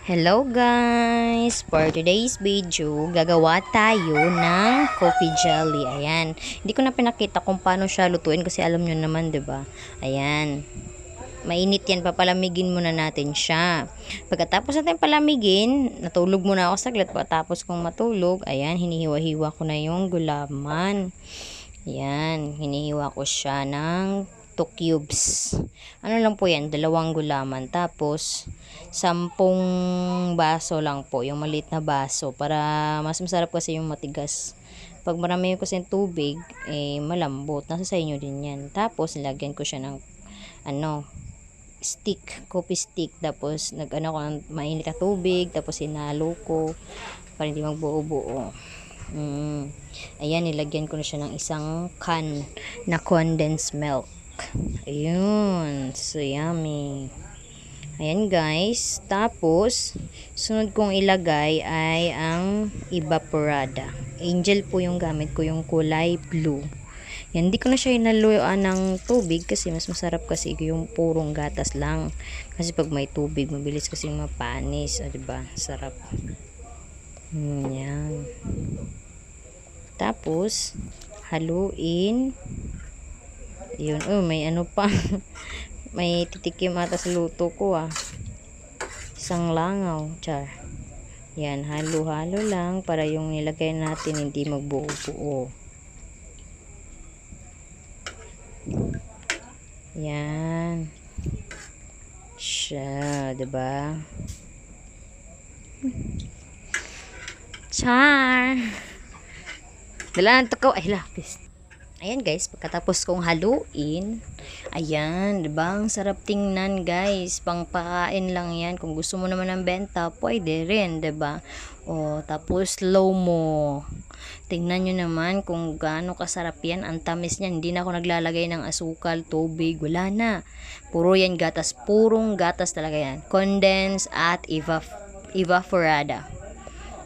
Hello guys! For today's video, gagawa tayo ng coffee jelly. Ayan. Hindi ko na pinakita kung paano siya lutuin kasi alam nyo naman, 'di ba? Ayan. Mainit yan, papalamigin muna natin siya. Pagkatapos natin palamigin, natulog muna ako saglit. Pagkatapos kong matulog, ayan, hinihiwa-hiwa ko na yung gulaman. Ayan, hinihiwa ko siya ng 2 cubes. Ano lang po yan, 2 gulaman. Tapos, 10 baso lang po, yung maliit na baso. Para mas masarap kasi yung matigas. Pag marami kasi yung tubig, malambot. Nasa sa inyo din yan. Tapos, nilagyan ko siya ng, stick, coffee stick. Tapos, nag-ano ko ng mainit na tubig. Tapos, hinalo ko para hindi magbuo-buo. Ayan, nilagyan ko na siya ng isang can na condensed milk. Ayun, so yummy. Ayan guys, tapos sunod kong ilagay ay ang evaporada. Angel po yung gamit ko, yung kulay blue. Yan, hindi ko na siya inaluan ng tubig kasi mas masarap kasi yung purong gatas lang. Kasi pag may tubig, mabilis kasi mapanis, diba? Sarap. Yan. Tapos, haluin. Yun, may ano pa. May titikim ata sa luto ko Isang langaw, char. Yan, halo-halo lang para yung nilagay natin hindi magbuo-buo. Yan. Siya, diba? Char! Dalaan to ko. Ay, lapis. Ayan guys, pagkatapos kong haluin, ayan, diba? Ang sarap tingnan guys. Pangpakain lang yan. Kung gusto mo naman ng benta, pwede rin, diba? O, tapos slow mo. Tingnan nyo naman kung gaano kasarap yan. Ang tamis niyan. Hindi na ako naglalagay ng asukal, tubig. Wala na. Puro yan gatas. Purong gatas talaga yan. Condensed at evaporada.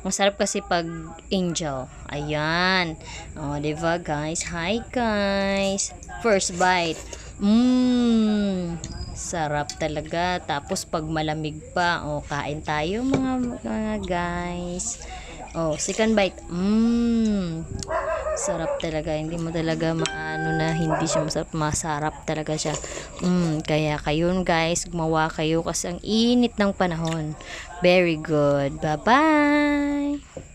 Masarap kasi pag angel. Ayan. O, diba guys? Hi guys. First bite. Sarap talaga. Tapos pag malamig pa, kain tayo mga guys. Second bite. Sarap talaga. Hindi mo talaga maano na hindi siya masarap. Masarap talaga siya. Kaya kayo guys, gumawa kayo kasi ang init ng panahon. Very good. Bye-bye.